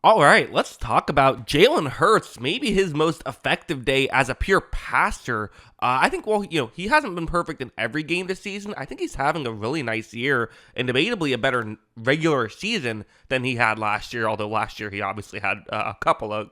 All right, let's talk about Jalen Hurts, maybe his most effective day as a pure passer. I think, he hasn't been perfect in every game this season. I think he's having a really nice year and debatably a better regular season than he had last year, although last year he obviously had a couple of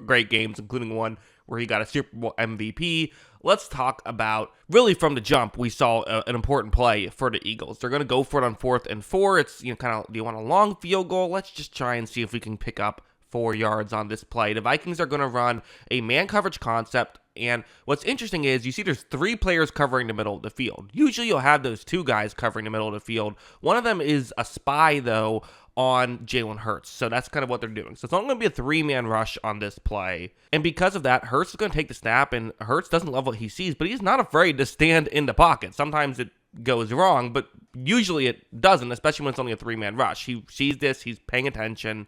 great games, including one where he got a Super Bowl MVP. Let's talk about, really from the jump, we saw an important play for the Eagles. They're going to go for it on 4th and 4. It's, do you want a long field goal? Let's just try and see if we can pick up 4 yards on this play. The Vikings are going to run a man coverage concept, and what's interesting is you see there's 3 players covering the middle of the field. Usually you'll have those 2 guys covering the middle of the field. One of them is a spy, though, on Jalen Hurts. So that's kind of what they're doing. So it's only going to be a 3-man rush on this play. And because of that, Hurts is going to take the snap, and Hurts doesn't love what he sees, but he's not afraid to stand in the pocket. Sometimes it goes wrong, but usually it doesn't, especially when it's only a 3-man rush. He sees this, he's paying attention,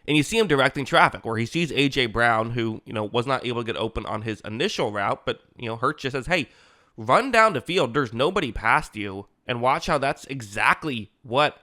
and you see him directing traffic, where he sees A.J. Brown, who, was not able to get open on his initial route, but, Hurts just says, hey, run down the field, there's nobody past you, and watch how that's exactly what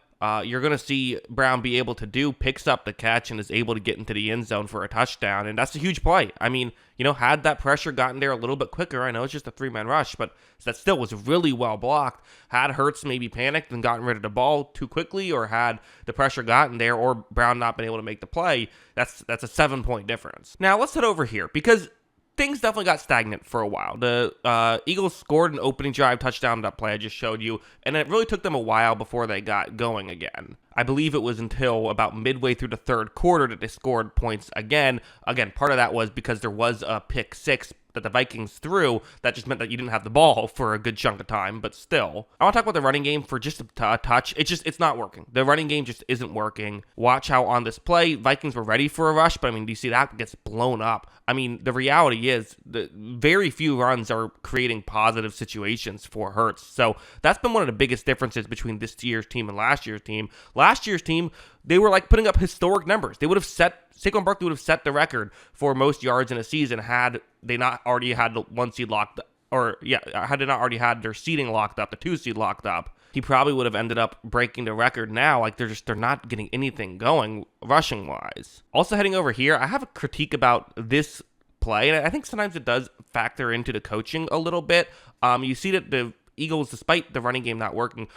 you're going to see Brown be able to do, picks up the catch and is able to get into the end zone for a touchdown. And that's a huge play. I mean, had that pressure gotten there a little bit quicker, I know it's just a 3-man rush, but that still was really well blocked. Had Hurts maybe panicked and gotten rid of the ball too quickly, or had the pressure gotten there, or Brown not been able to make the play, that's a 7-point difference. Now let's head over here, because things definitely got stagnant for a while. The Eagles scored an opening drive touchdown on that play I just showed you, and it really took them a while before they got going again. I believe it was until about midway through the third quarter that they scored points again. Again, part of that was because there was a pick 6 that the Vikings threw. That just meant that you didn't have the ball for a good chunk of time, but still. I want to talk about the running game for just a touch. It's not working. The running game just isn't working. Watch how on this play, Vikings were ready for a rush, but do you see that gets blown up? The reality is that very few runs are creating positive situations for Hurts. So that's been one of the biggest differences between this year's team and last year's team. Last year's team, they were like putting up historic numbers. Saquon Barkley would have set the record for most yards in a season had they not already had the 1 seed locked, had they not already had their seeding locked up, the 2 seed locked up. He probably would have ended up breaking the record now. Like they're not getting anything going rushing wise. Also heading over here, I have a critique about this play, and I think sometimes it does factor into the coaching a little bit. You see that the Eagles, despite the running game not working,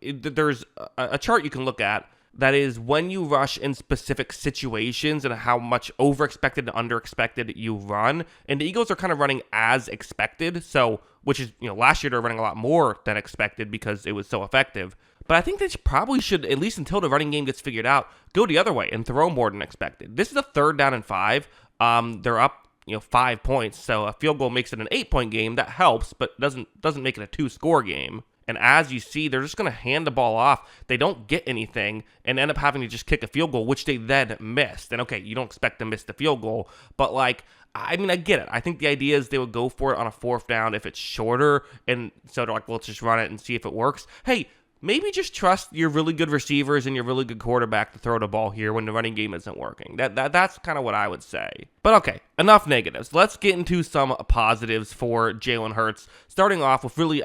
there's a chart you can look at that is when you rush in specific situations and how much over-expected and under-expected you run. And the Eagles are kind of running as expected, so which is, last year they were running a lot more than expected because it was so effective. But I think they probably should, at least until the running game gets figured out, go the other way and throw more than expected. This is a 3rd down and 5. They're up 5 points, so a field goal makes it an 8-point game. That helps, but doesn't make it a 2-score game. And as you see, they're just going to hand the ball off. They don't get anything and end up having to just kick a field goal, which they then missed. And okay, you don't expect to miss the field goal, but I get it. I think the idea is they would go for it on a 4th down if it's shorter, and so they're like, well, let's just run it and see if it works. Hey, maybe just trust your really good receivers and your really good quarterback to throw the ball here when the running game isn't working. That's kind of what I would say. But okay, enough negatives. Let's get into some positives for Jalen Hurts. Starting off with really,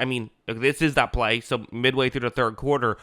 this is that play, so midway through the third quarter.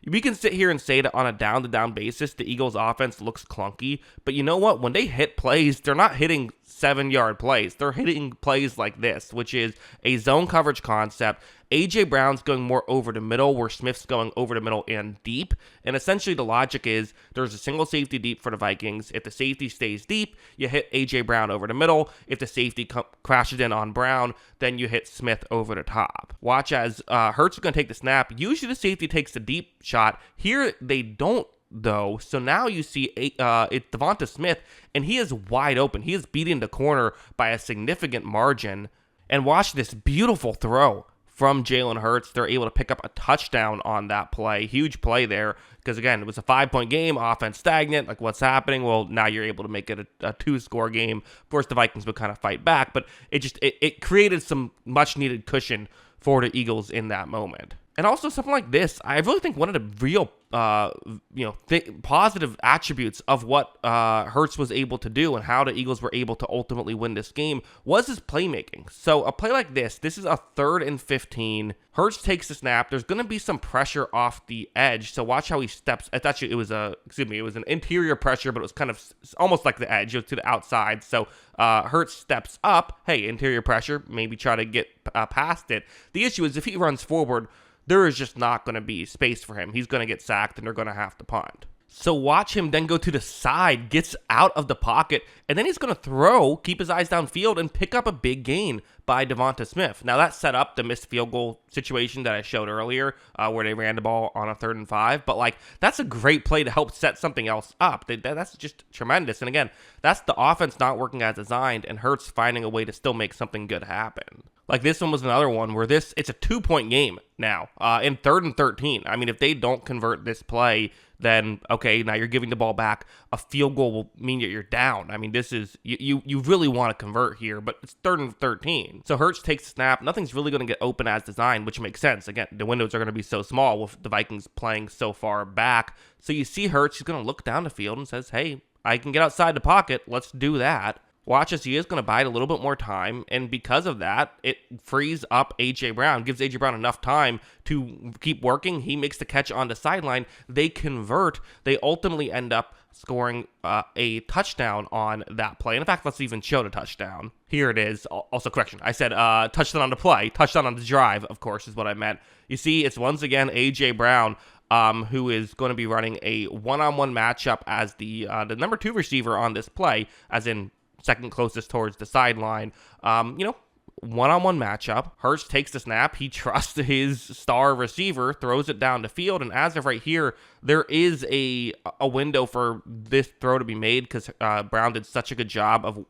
We can sit here and say that on a down-to-down basis, the Eagles' offense looks clunky. But you know what? When they hit plays, they're not hitting 7-yard plays. They're hitting plays like this, which is a zone coverage concept. A.J. Brown's going more over the middle, where Smith's going over the middle and deep. And essentially the logic is there's a single safety deep for the Vikings. If the safety stays deep, you hit A.J. Brown over the middle. If the safety crashes in on Brown, then you hit Smith over the top. Watch as Hurts is going to take the snap. Usually the safety takes the deep shot. Here they don't, though. So now you see it's Devonta Smith, and he is wide open. He is beating the corner by a significant margin. And watch this beautiful throw from Jalen Hurts. They're able to pick up a touchdown on that play. Huge play there, because again, it was a 5-point game, offense stagnant. Like, what's happening? Well, now you're able to make it a 2-score game. Of course, the Vikings would kind of fight back, but it created some much needed cushion for the Eagles in that moment. And also something like this, I really think one of the real, positive attributes of what Hurts was able to do and how the Eagles were able to ultimately win this game was his playmaking. So a play like this is a 3rd and 15. Hurts takes the snap. There's going to be some pressure off the edge. So watch how he steps. It was an interior pressure, but it was kind of almost like the edge. It was to the outside. So Hurts steps up. Hey, interior pressure. Maybe try to get past it. The issue is if he runs forward, there is just not going to be space for him. He's going to get sacked, and they're going to have to punt. So watch him then go to the side, gets out of the pocket, and then he's going to throw, keep his eyes downfield, and pick up a big gain by Devonta Smith. Now, that set up the missed field goal situation that I showed earlier, where they ran the ball on a 3rd and 5. But, that's a great play to help set something else up. That's just tremendous. And again, that's the offense not working as designed, and Hurts finding a way to still make something good happen. This one was another one where it's a 2-point game now, in 3rd and 13. I mean, if they don't convert this play, then, okay, now you're giving the ball back. A field goal will mean that you're down. I mean, this is, you really want to convert here, but it's 3rd and 13. So Hurts takes the snap. Nothing's really going to get open as designed, which makes sense. Again, the windows are going to be so small with the Vikings playing so far back. So you see Hurts, he's going to look down the field and says, hey, I can get outside the pocket. Let's do that. Watch as he is going to bide a little bit more time, and because of that, it frees up A.J. Brown, gives A.J. Brown enough time to keep working. He makes the catch on the sideline. They convert. They ultimately end up scoring a touchdown on that play. And in fact, let's even show the touchdown. Here it is. Also, correction. I said touchdown on the play. Touchdown on the drive, of course, is what I meant. You see, it's once again A.J. Brown, who is going to be running a one-on-one matchup as the number 2 receiver on this play, as in second closest towards the sideline. One-on-one matchup. Hurts takes the snap. He trusts his star receiver, throws it down the field, and as of right here, there is a window for this throw to be made because Brown did such a good job of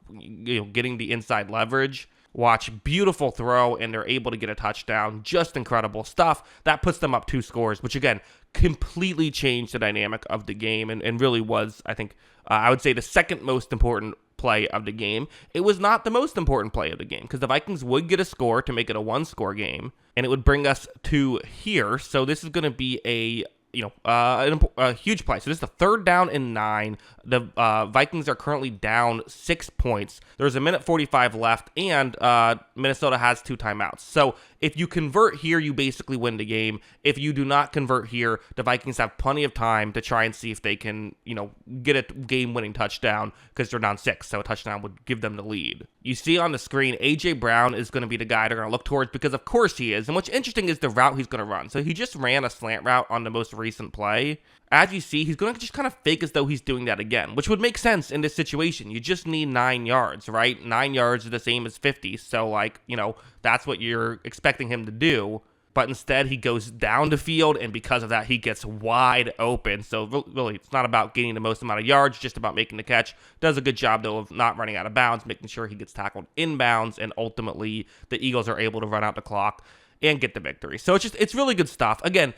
getting the inside leverage. Watch, beautiful throw, and they're able to get a touchdown. Just incredible stuff. That puts them up 2 scores, which again, completely changed the dynamic of the game and really was, I think, I would say the second most important play of the game. It was not the most important play of the game because the Vikings would get a score to make it a 1-score game, and it would bring us to here. So this is going to be a huge play. So this is the 3rd down and 9. The Vikings are currently down 6 points. There's 1:45 left, and Minnesota has 2 timeouts. So if you convert here, you basically win the game. If you do not convert here, the Vikings have plenty of time to try and see if they can, get a game-winning touchdown because they're down 6. So a touchdown would give them the lead. You see on the screen, A.J. Brown is going to be the guy they're going to look towards because of course he is. And what's interesting is the route he's going to run. So he just ran a slant route on the most recent play. As you see, he's going to just kind of fake as though he's doing that again, which would make sense in this situation. You just need 9 yards, right? 9 yards is the same as 50. So, that's what you're expecting him to do. But instead, he goes down the field, and because of that, he gets wide open. So, really, it's not about getting the most amount of yards, just about making the catch. Does a good job, though, of not running out of bounds, making sure he gets tackled inbounds, and ultimately, the Eagles are able to run out the clock and get the victory. So, it's really good stuff. Again,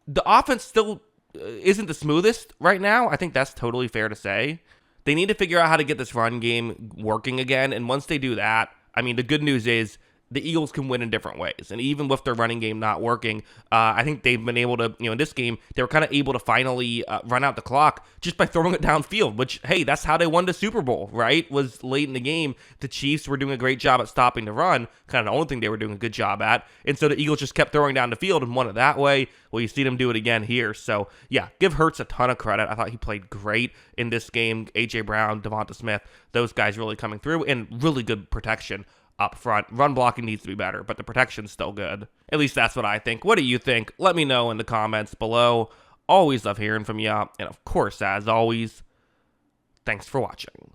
the offense still isn't the smoothest right now. I think that's totally fair to say. They need to figure out how to get this run game working again, and once they do that, I mean, the good news is the Eagles can win in different ways. And even with their running game not working, I think they've been able to, in this game, they were kind of able to finally run out the clock just by throwing it downfield, which, hey, that's how they won the Super Bowl, right? Was late in the game. The Chiefs were doing a great job at stopping the run, kind of the only thing they were doing a good job at. And so the Eagles just kept throwing down the field and won it that way. Well, you see them do it again here. So, yeah, give Hurts a ton of credit. I thought he played great in this game. A.J. Brown, Devonta Smith, those guys really coming through, and really good protection up front. Run blocking needs to be better, but the protection's still good. At least that's what I think. What do you think? Let me know in the comments below. Always love hearing from you. And of course, as always, thanks for watching.